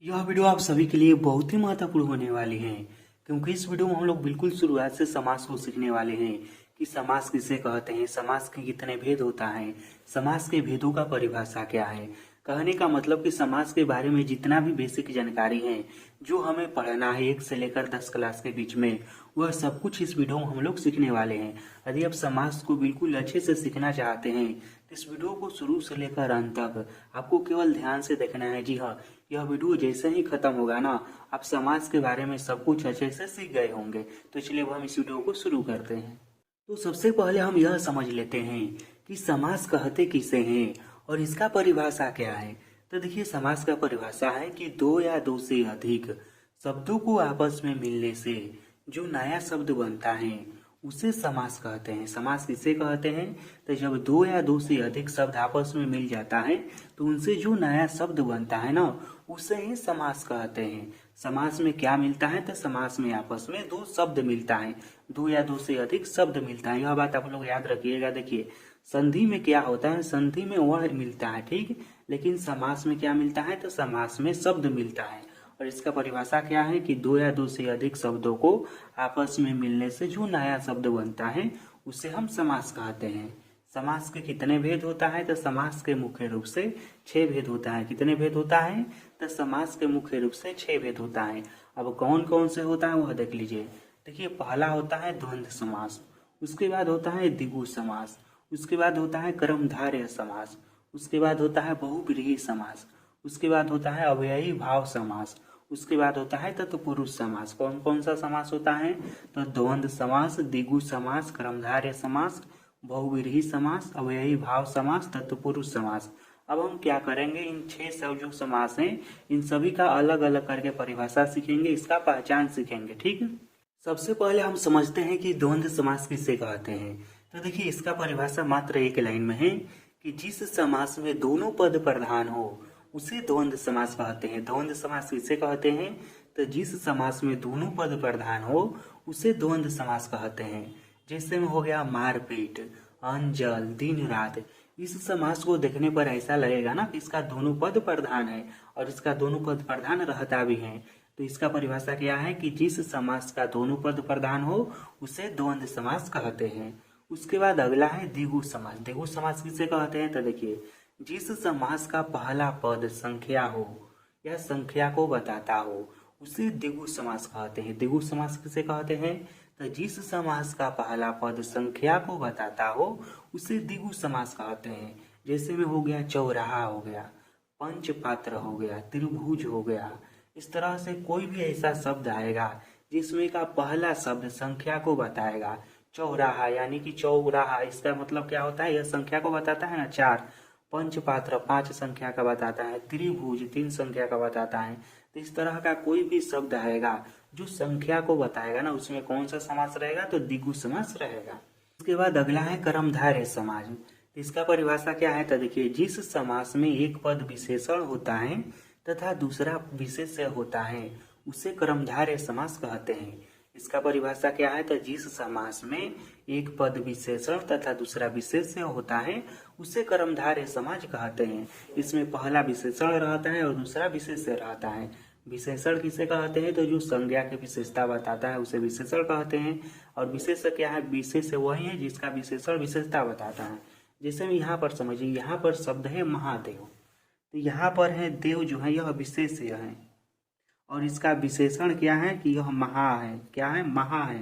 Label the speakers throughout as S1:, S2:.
S1: यह वीडियो आप सभी के लिए बहुत ही महत्वपूर्ण होने वाली है, क्योंकि इस वीडियो में हम लोग बिल्कुल शुरुआत से समास को सीखने वाले हैं कि समास किसे कहते हैं, समास के कितने भेद होता है, समास के भेदों का परिभाषा क्या है। कहने का मतलब कि समास के बारे में जितना भी बेसिक जानकारी है जो हमें पढ़ना है 1 से लेकर 10 क्लास के बीच में, वह सब कुछ इस वीडियो में हम लोग सीखने वाले हैं। यदि आप समास को बिल्कुल अच्छे से सीखना चाहते हैं तो इस वीडियो को शुरू से लेकर अंत तक आपको केवल ध्यान से देखना है। जी हाँ, यह वीडियो जैसे ही खत्म होगा ना, आप समाज के बारे में सब कुछ अच्छे से सीख गए होंगे। तो चलिए अब हम इस वीडियो को शुरू करते हैं। तो सबसे पहले हम यह समझ लेते हैं कि समास कहते किसे हैं और इसका परिभाषा क्या है। तो देखिए, समास का परिभाषा है कि 2 या 2 से अधिक शब्दों को आपस में मिलने से जो नया शब्द बनता है उसे समास कहते हैं। समास किसे कहते हैं? तो जब 2 या 2 से अधिक शब्द आपस में मिल जाता है तो उनसे जो नया शब्द बनता है ना, उसे ही समास कहते हैं। समास में क्या मिलता है? तो समास में आपस में 2 शब्द मिलता है, 2 या 2 से अधिक शब्द मिलता है। यह बात आप लोग याद रखिएगा। देखिए, संधि में क्या होता है? संधि में वर्ण मिलता है, ठीक, लेकिन समास में क्या मिलता है? तो समास में शब्द मिलता है। और इसका परिभाषा क्या है कि 2 या 2 से अधिक शब्दों को आपस में मिलने से जो नया शब्द बनता है उसे हम समास कहते हैं। समास के कितने भेद होता है? तो समास के मुख्य रूप से 6 भेद होता है। कितने भेद होता है? तो समास के मुख्य रूप से 6 भेद होता है। अब कौन कौन से होता है वह देख लीजिए। देखिए, पहला होता है द्वंद्व समास, उसके बाद होता है द्विगु समास, उसके बाद होता है कर्मधारय समास, उसके बाद होता है बहुव्रीहि समास, उसके बाद होता है अव्ययी भाव समास, उसके बाद होता है तत्पुरुष समास। कौन कौन सा समास होता है? तो द्वंद्व समास, द्विगु समास, कर्मधारय समास, बहुव्रीहि समास, अव्ययी भाव समास, तत्पुरुष समास। अब हम क्या करेंगे, इन 6 सब जो समास हैं इन सभी का अलग अलग करके परिभाषा सीखेंगे, इसका पहचान सीखेंगे, ठीक है। सबसे पहले हम समझते हैं कि द्वंद्व समास किसे कहते हैं। तो देखिए, इसका परिभाषा मात्र एक लाइन में है कि जिस समास में दोनों पद प्रधान हो उसे द्वंद्व समास कहते हैं। द्वंद्व समास किसे कहते हैं? तो जिस समास में दोनों पद प्रधान हो उसे द्वंद्व समास कहते हैं। जैसे में हो गया मारपीट, अन्न जल, दिन रात। इस समास को देखने पर ऐसा लगेगा ना कि इसका दोनों पद प्रधान है और इसका दोनों पद प्रधान रहता भी है। तो इसका परिभाषा क्या है कि जिस समास का दोनों पद प्रधान हो उसे द्वंद्व समास कहते हैं। उसके बाद अगला है द्विगु समास। द्विगु समास किसे कहते हैं? तो देखिए, जिस समास का पहला पद संख्या हो या संख्या को बताता हो उसे द्विगु समास कहते हैं। द्विगु समास किसे कहते हैं? तो जिस समास का पहला पद संख्या को बताता हो उसे द्विगु समास कहते हैं। जैसे में हो गया चौराहा, हो गया पंचपात्र, हो गया त्रिभुज, हो गया। इस तरह से कोई भी ऐसा शब्द आएगा जिसमें का पहला शब्द संख्या को बताएगा। चौराहा यानी कि चौराहा, इसका मतलब क्या होता है? यह संख्या को बताता है ना, 4। पंचपात्र 5 संख्या का बताता है, त्रिभुज 3 संख्या का बताता है। तो इस तरह का कोई भी शब्द आएगा जो संख्या को बताएगा ना, उसमें कौन सा समास रहेगा? तो द्विगु समास रहेगा। उसके बाद अगला है कर्मधारय समास। इसका परिभाषा क्या है? तो देखिए, जिस समास में एक पद विशेषण होता है तथा दूसरा विशेष्य होता है उसे कर्मधारय समास कहते हैं। इसका परिभाषा क्या है? तो जिस समास में एक पद विशेषण तथा दूसरा विशेष्य होता है उसे कर्मधारय समास कहते हैं। इसमें पहला विशेषण रहता है और दूसरा विशेष्य रहता है। विशेषण किसे कहते हैं? तो जो संज्ञा की विशेषता बताता है उसे विशेषण कहते हैं। और विशेष्य क्या है? विशेष्य वही है जिसका विशेषण विशेषता बताता है। जैसे में यहाँ पर समझिए, यहाँ पर शब्द है महादेव, तो यहाँ पर है देव जो है यह विशेष्य है और इसका विशेषण क्या है कि यह महा है। क्या है? महा है।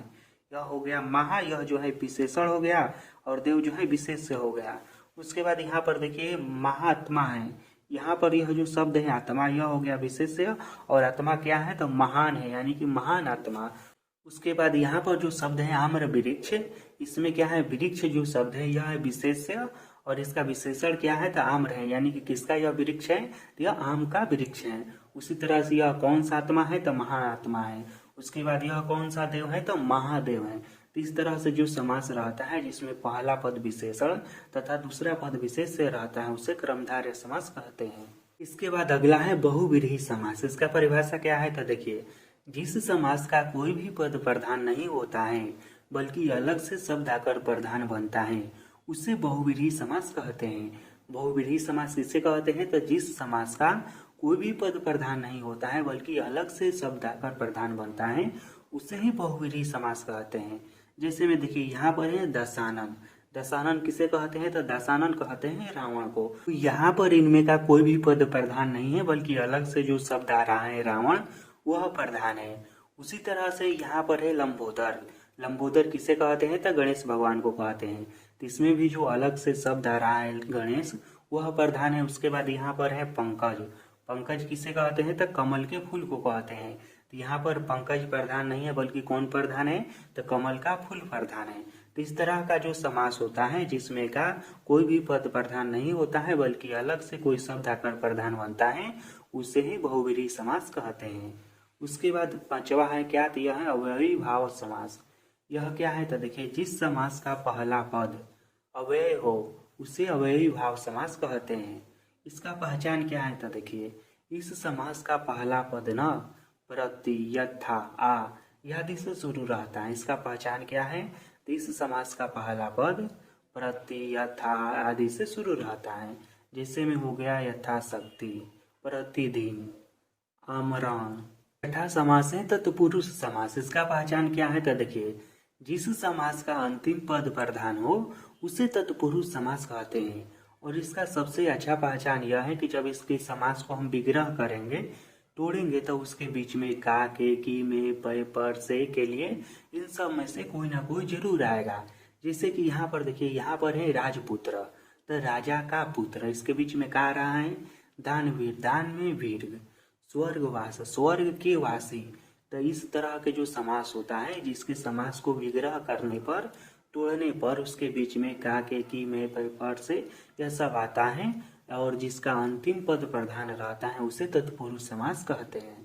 S1: यह हो गया महा, यह जो है विशेषण हो गया और देव जो है विशेष्य हो गया। उसके बाद यहाँ पर देखिए महात्मा है, यहाँ पर यह जो शब्द है आत्मा, यह हो गया विशेष्य और आत्मा क्या है? तो महान है, यानी कि महान आत्मा। उसके बाद यहाँ पर जो शब्द है आम्र वृक्ष, इसमें क्या है? वृक्ष जो शब्द है यह है विशेष्य और इसका विशेषण क्या है? तो आम्र है, यानी कि किसका यह वृक्ष है? तो यह आम का वृक्ष है। उसी तरह से यह कौन सा आत्मा है? तो महाआत्मा है। उसके बाद यह कौन सा देव है? तो महादेव है। तो इस तरह से जो समास रहता है जिसमें पहला पद विशेषण तथा दूसरा पद विशेष्य रहता है उसे कर्मधारय समास कहते हैं। इसके बाद अगला है बहुव्रीहि समास। इसका परिभाषा क्या है? तो देखिए, जिस समास का कोई भी पद प्रधान नहीं होता है बल्कि अलग से शब्द आकर प्रधान बनता है उसे बहुव्रीहि समास कहते हैं। बहुव्रीहि समास किसे कहते हैं? तो जिस समास का कोई भी पद प्रधान नहीं होता है बल्कि अलग से शब्द आकर प्रधान बनता है, उसे ही बहुव्रीहि समास कहते हैं। जैसे में देखिए यहाँ पर है दशानन। दशानन किसे कहते हैं? तो दशानन कहते हैं रावण को। तो यहाँ पर इनमें का कोई भी पद प्रधान नहीं है बल्कि अलग से जो शब्द आ रहा है रावण, वह प्रधान है। उसी तरह से यहाँ पर है लंबोदर। लंबोदर किसे कहते हैं? तो गणेश भगवान को कहते हैं। तो इसमें भी जो अलग से शब्द आ रहा है गणेश, वह प्रधान है। उसके बाद यहाँ पर है पंकज। पंकज किसे कहते हैं? तो कमल के फूल को कहते हैं। तो यहाँ पर पंकज प्रधान नहीं है बल्कि कौन प्रधान है? तो कमल का फूल प्रधान है। तो इस तरह का जो समास होता है जिसमें का कोई भी पद प्रधान नहीं होता है बल्कि अलग से कोई शब्द आकर प्रधान बनता है, उसे ही बहुव्रीहि समास कहते हैं। उसके बाद पांचवा है क्या? तो यह है अव्ययी भाव समास। यह क्या है? तो देखिए जिस समास का पहला पद अव्यय हो उसे अव्ययी भाव समास कहते हैं। इसका पहचान क्या है? तो देखिए इस समास का पहला पद न प्रति, यथा, आ आदि से शुरू रहता है। इसका पहचान क्या है? तो इस समास का पहला पद प्रति, यथा आदि से शुरू रहता है। जैसे में हो गया यथाशक्ति, प्रतिदिन, आमरण। छठा समास है तत्पुरुष समास। इसका पहचान क्या है? तो देखिए जिस समास का अंतिम पद प्रधान हो उसे तत्पुरुष समास कहते हैं। और इसका सबसे अच्छा पहचान यह है कि जब इसके समास को हम विग्रह करेंगे, तोड़ेंगे, तो उसके बीच में का, के, की, में, पे, पर, से के लिए इन सब में से कोई ना कोई जरूर आएगा। जैसे कि यहाँ पर देखिए, यहाँ पर है राजपुत्र, तो राजा का पुत्र, इसके बीच में का आ रहा है? दानवीर, दान में वीर, स्वर्गवास, स्वर्ग के वासी। तो इस तरह के जो समास होता है जिसके समास को विग्रह करने पर, तोड़ने पर उसके बीच में का, के, की, में, पे, पर, से यह सब आता है और जिसका अंतिम पद प्रधान रहता है उसे तत्पुरुष समास कहते हैं।